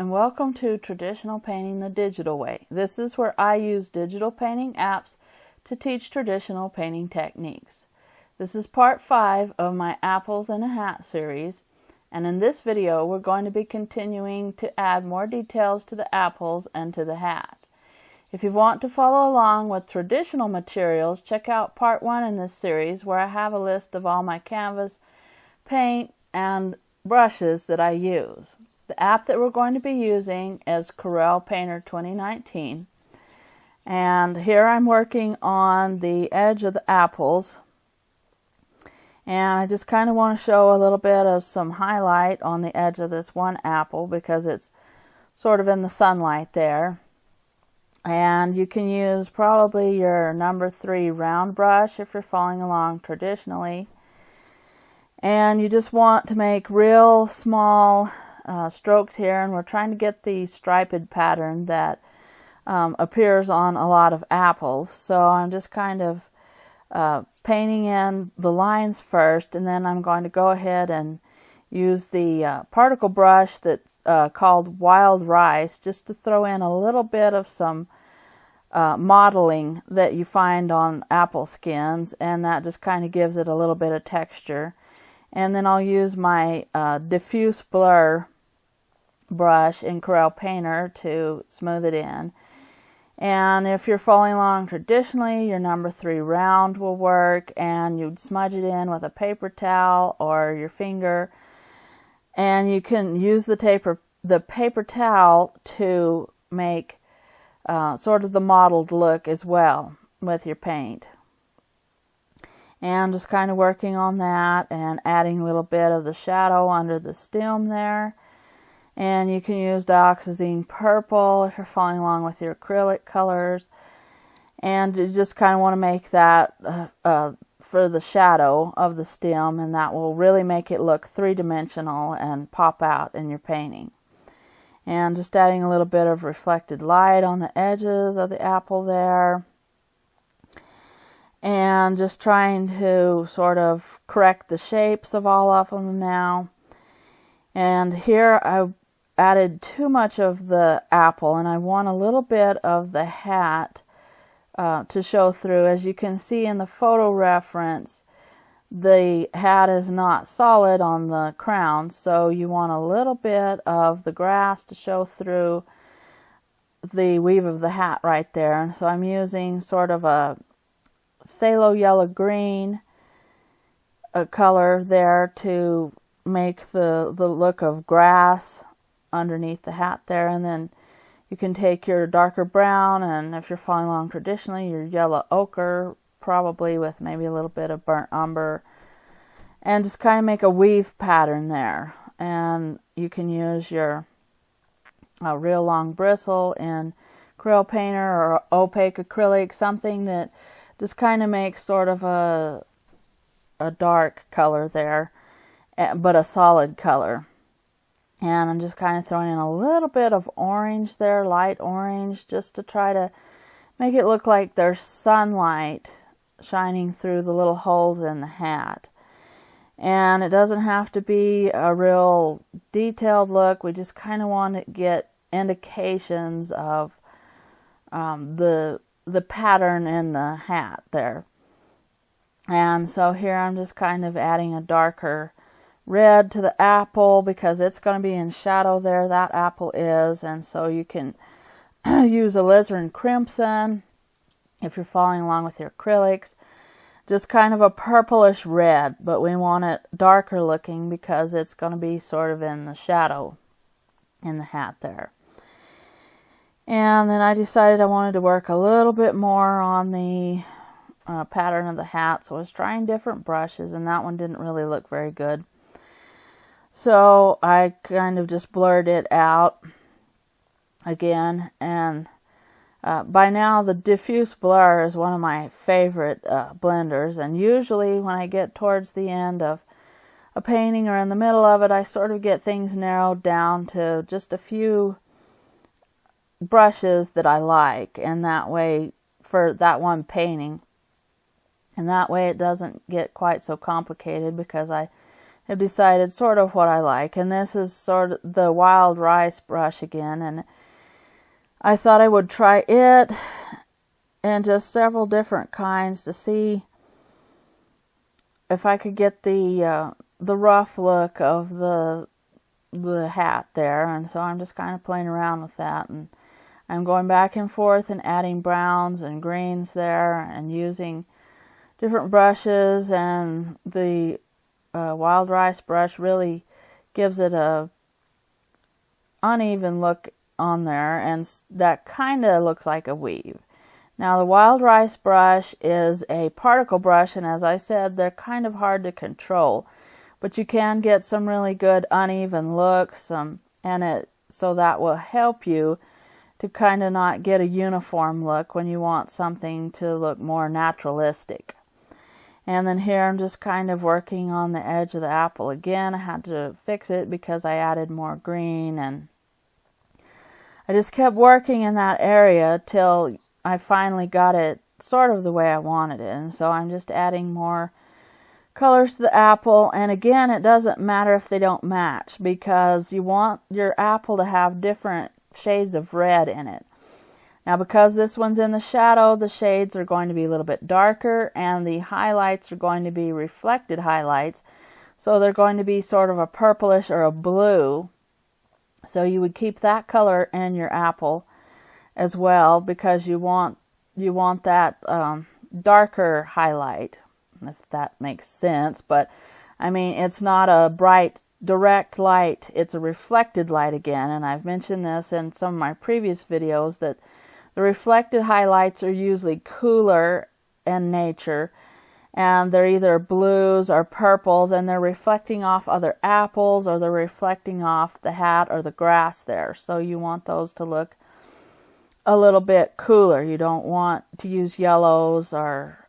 and welcome to Traditional Painting the Digital Way. This is where I use digital painting apps to teach traditional painting techniques. This is part 5 of my Apples in a Hat series, and in this video we're going to be continuing to add more details to the apples and to the hat. If you want to follow along with traditional materials, check out part 1 in this series where I have a list of all my canvas, paint, and brushes that I use. The app that we're going to be using is Corel Painter 2019. And here I'm working on the edge of the apples. And I just kind of want to show a little bit of some highlight on the edge of this one apple because it's sort of in the sunlight there. And you can use probably your number 3 round brush if you're following along traditionally. And you just want to make real small strokes here, and we're trying to get the striped pattern that appears on a lot of apples. So I'm just kind of painting in the lines first, and then I'm going to go ahead and use the particle brush that's called Wild Rice just to throw in a little bit of some modeling that you find on apple skins, and that just kind of gives it a little bit of texture. And then I'll use my diffuse blur brush in Corel Painter to smooth it in. And if you're following along traditionally, your number 3 round will work, and you'd smudge it in with a paper towel or your finger. And you can use the paper towel to make sort of the modeled look as well with your paint. And just kind of working on that and adding a little bit of the shadow under the stem there. And you can use dioxazine purple if you're following along with your acrylic colors. And you just kind of want to make that for the shadow of the stem, and that will really make it look three-dimensional and pop out in your painting. And just adding a little bit of reflected light on the edges of the apple there. And just trying to sort of correct the shapes of all of them now. And here I added too much of the apple, and I want a little bit of the hat to show through. As you can see in the photo reference, the hat is not solid on the crown, so you want a little bit of the grass to show through the weave of the hat right there. And so I'm using sort of a phthalo yellow green color there to make the look of grass underneath the hat there. And then you can take your darker brown, and if you're following along traditionally, your yellow ochre, probably with maybe a little bit of burnt umber, and just kind of make a weave pattern there. And you can use your real long bristle in Corel Painter or opaque acrylic, something that just kind of makes sort of a dark color there, but a solid color. And I'm just kind of throwing in a little bit of orange there, light orange, just to try to make it look like there's sunlight shining through the little holes in the hat. And it doesn't have to be a real detailed look. We just kind of want to get indications of the pattern in the hat there. And so here I'm just kind of adding a darker red to the apple because it's going to be in shadow there, that apple is. And so you can use alizarin crimson if you're following along with your acrylics. Just kind of a purplish red, but we want it darker looking because it's going to be sort of in the shadow in the hat there. And then I decided I wanted to work a little bit more on the pattern of the hat, so I was trying different brushes, and that one didn't really look very good. So I kind of just blurred it out again, and by now the diffuse blur is one of my favorite blenders, and usually when I get towards the end of a painting or in the middle of it, I sort of get things narrowed down to just a few brushes that I like, and that way for that one painting, and that way it doesn't get quite so complicated because I have decided sort of what I like. And this is sort of the wild rice brush again, and I thought I would try it and just several different kinds to see if I could get the rough look of the hat there. And so I'm just kind of playing around with that, and I'm going back and forth and adding browns and greens there and using different brushes, and the wild rice brush really gives it a uneven look on there, and that kind of looks like a weave. Now the wild rice brush is a particle brush, and as I said, they're kind of hard to control, but you can get some really good uneven looks, so that will help you to kind of not get a uniform look when you want something to look more naturalistic. And then here I'm just kind of working on the edge of the apple again. I had to fix it because I added more green, and I just kept working in that area till I finally got it sort of the way I wanted it. And so I'm just adding more colors to the apple, and again, it doesn't matter if they don't match, because you want your apple to have different shades of red in it. Now because this one's in the shadow, the shades are going to be a little bit darker, and the highlights are going to be reflected highlights, so they're going to be sort of a purplish or a blue. So you would keep that color in your apple as well, because you want that darker highlight, if that makes sense. But I mean, it's not a bright direct light, it's a reflected light again, and I've mentioned this in some of my previous videos that the reflected highlights are usually cooler in nature, and they're either blues or purples, and they're reflecting off other apples, or they're reflecting off the hat or the grass there. So you want those to look a little bit cooler. You don't want to use yellows or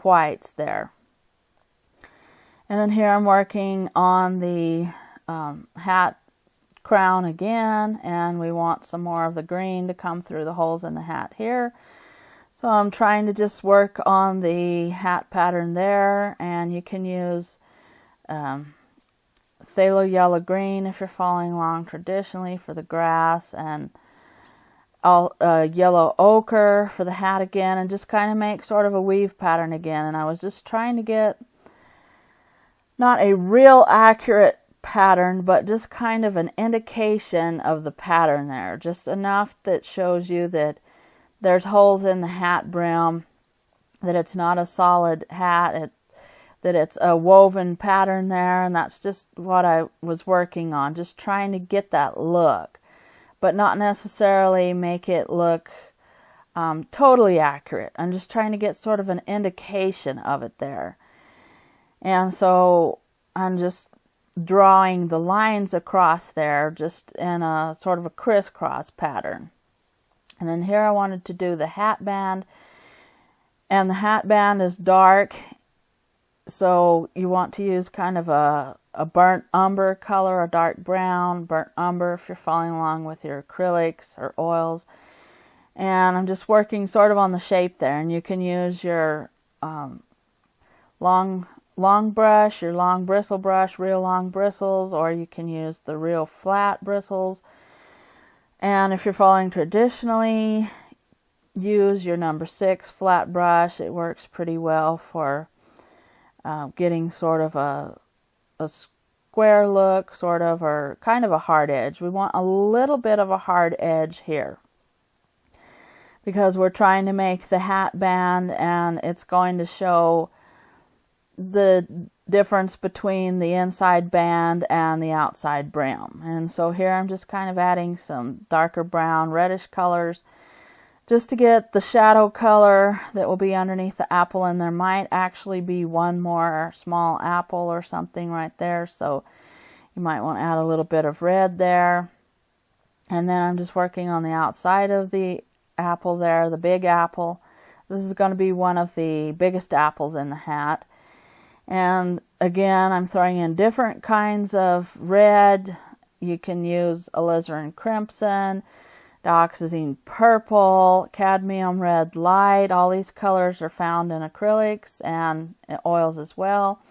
whites there. And then here I'm working on the hat crown again, and we want some more of the green to come through the holes in the hat here. So I'm trying to just work on the hat pattern there, and you can use phthalo yellow green if you're following along traditionally for the grass, and yellow ochre for the hat again, and just kind of make sort of a weave pattern again. And I was just trying to get not a real accurate pattern, but just kind of an indication of the pattern there, just enough that shows you that there's holes in the hat brim, that it's not a solid hat, that it's a woven pattern there. And that's just what I was working on, just trying to get that look, but not necessarily make it look totally accurate. I'm just trying to get sort of an indication of it there. And so I'm just drawing the lines across there, just in a sort of a crisscross pattern. And then here I wanted to do the hat band, and the hat band is dark, so you want to use kind of a burnt umber color, a dark brown, burnt umber if you're following along with your acrylics or oils. And I'm just working sort of on the shape there, and you can use your long brush, your long bristle brush, real long bristles, or you can use the real flat bristles. And if you're following traditionally, use your number 6 flat brush. It works pretty well for getting sort of a square look, sort of, or kind of a hard edge. We want a little bit of a hard edge here, because we're trying to make the hat band, and it's going to show the difference between the inside band and the outside brim. And so here I'm just kind of adding some darker brown, reddish colors just to get the shadow color that will be underneath the apple. And there might actually be one more small apple or something right there, so you might want to add a little bit of red there. And then I'm just working on the outside of the apple there, the big apple. This is going to be one of the biggest apples in the hat. And again, I'm throwing in different kinds of red. You can use alizarin crimson, dioxazine purple, cadmium red light. All these colors are found in acrylics and oils as well.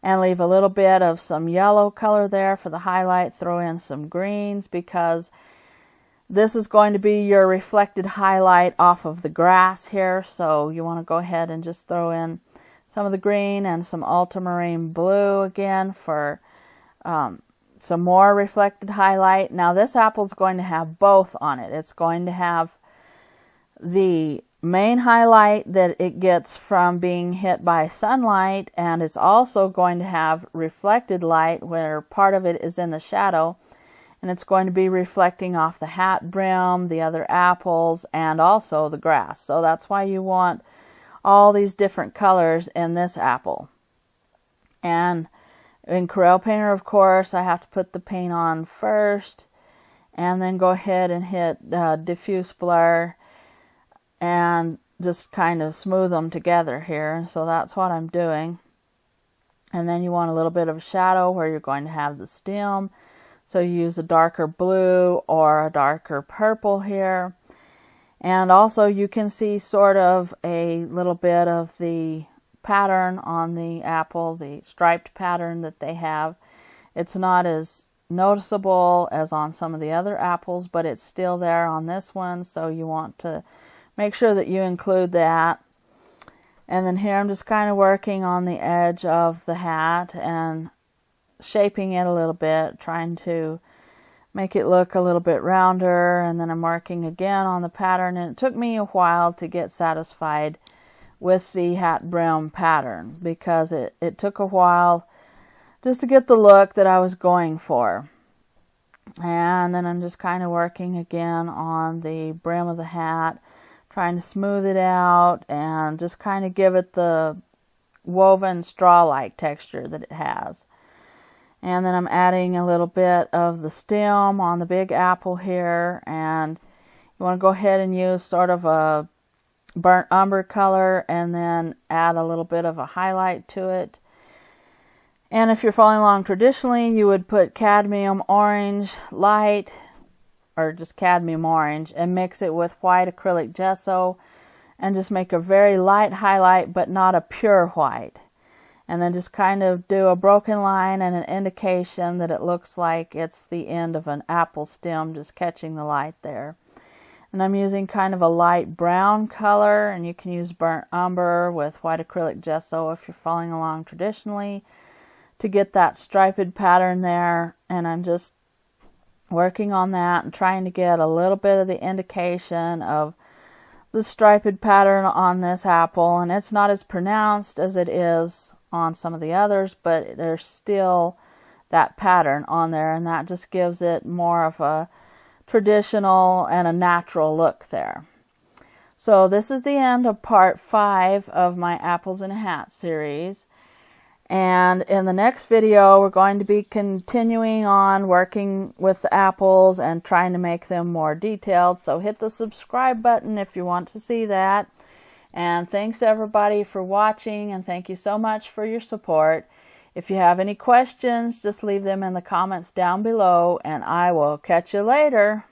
and leave a little bit of some yellow color there for the highlight. Throw in some greens because this is going to be your reflected highlight off of the grass here. So you want to go ahead and just throw in some of the green and some ultramarine blue again for some more reflected highlight. Now this apple is going to have both on it. It's going to have the main highlight that it gets from being hit by sunlight, and it's also going to have reflected light where part of it is in the shadow, and it's going to be reflecting off the hat brim, the other apples, and also the grass. So that's why you want all these different colors in this apple. And in Corel Painter, of course, I have to put the paint on first and then go ahead and hit diffuse blur and just kind of smooth them together here. So that's what I'm doing. And then you want a little bit of shadow where you're going to have the stem. So you use a darker blue or a darker purple here. And also you can see sort of a little bit of the pattern on the apple, the striped pattern that they have. It's not as noticeable as on some of the other apples, but it's still there on this one. So you want to make sure that you include that. And then here I'm just kind of working on the edge of the hat and shaping it a little bit, trying to make it look a little bit rounder. And then I'm working again on the pattern, and it took me a while to get satisfied with the hat brim pattern because it took a while just to get the look that I was going for. And then I'm just kind of working again on the brim of the hat, trying to smooth it out and just kind of give it the woven straw-like texture that it has. And then I'm adding a little bit of the stem on the big apple here, and you want to go ahead and use sort of a burnt umber color and then add a little bit of a highlight to it. And if you're following along traditionally, you would put cadmium orange light, or just cadmium orange, and mix it with white acrylic gesso and just make a very light highlight but not a pure white. And then just kind of do a broken line and an indication that it looks like it's the end of an apple stem just catching the light there. And I'm using kind of a light brown color, and you can use burnt umber with white acrylic gesso if you're following along traditionally to get that striped pattern there. And I'm just working on that and trying to get a little bit of the indication of the striped pattern on this apple. And it's not as pronounced as it is on some of the others, but there's still that pattern on there, and that just gives it more of a traditional and a natural look there. So this is the end of part 5 of my Apples in a Hat series. And in the next video, we're going to be continuing on working with the apples and trying to make them more detailed. So hit the subscribe button if you want to see that. And thanks everybody for watching, and thank you so much for your support. If you have any questions, just leave them in the comments down below, and I will catch you later.